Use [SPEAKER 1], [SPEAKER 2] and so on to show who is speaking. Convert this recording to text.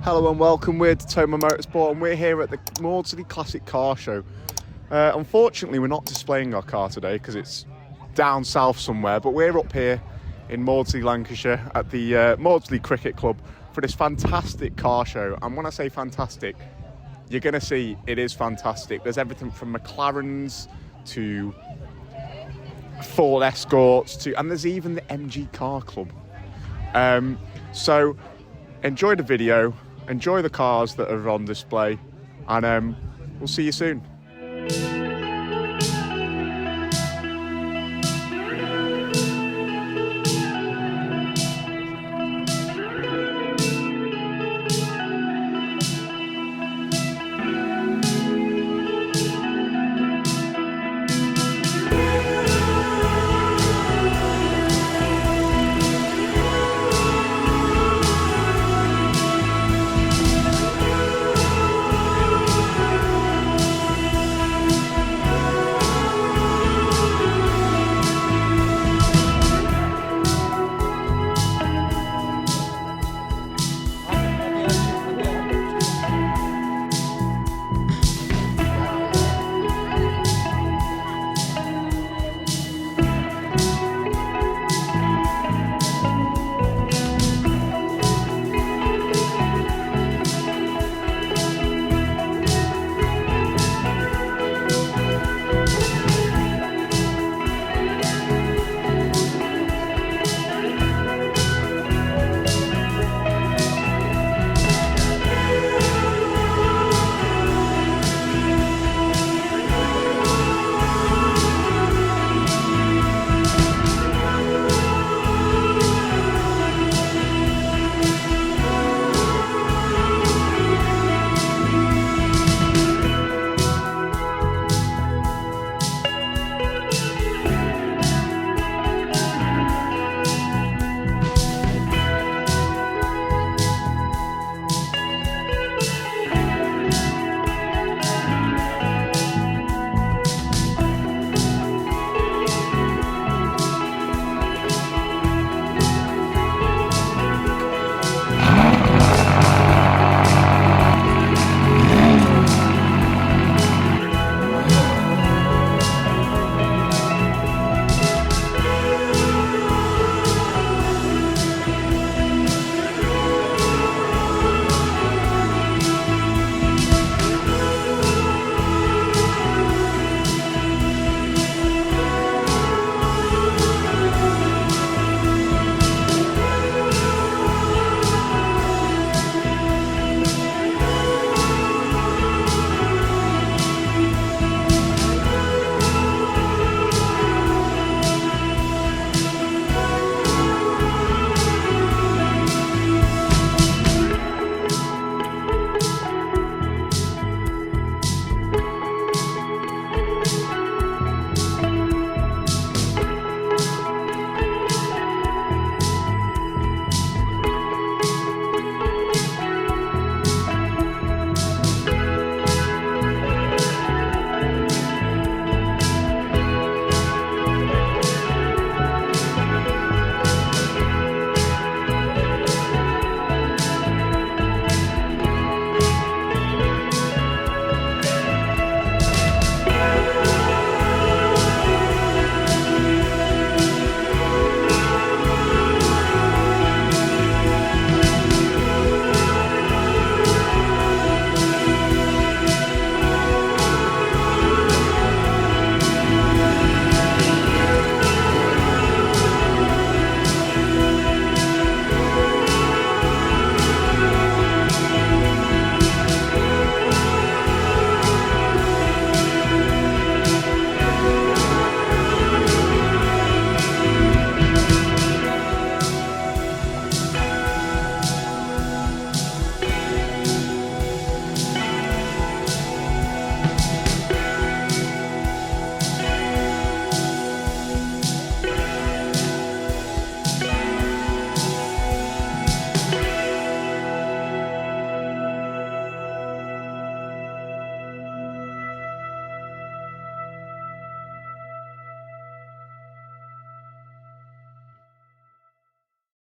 [SPEAKER 1] Hello and welcome, we're Toma Motorsport and we're here at the Maudsley Classic Car Show. Unfortunately we're not displaying our car today because it's down south somewhere, but we're up here in Maudsley, Lancashire at the Maudsley Cricket Club for this fantastic car show. And when I say fantastic, you're going to see it is fantastic. There's everything from McLarens to Ford Escorts and there's even the MG Car Club. So enjoy the video. Enjoy the cars that are on display, and we'll see you soon.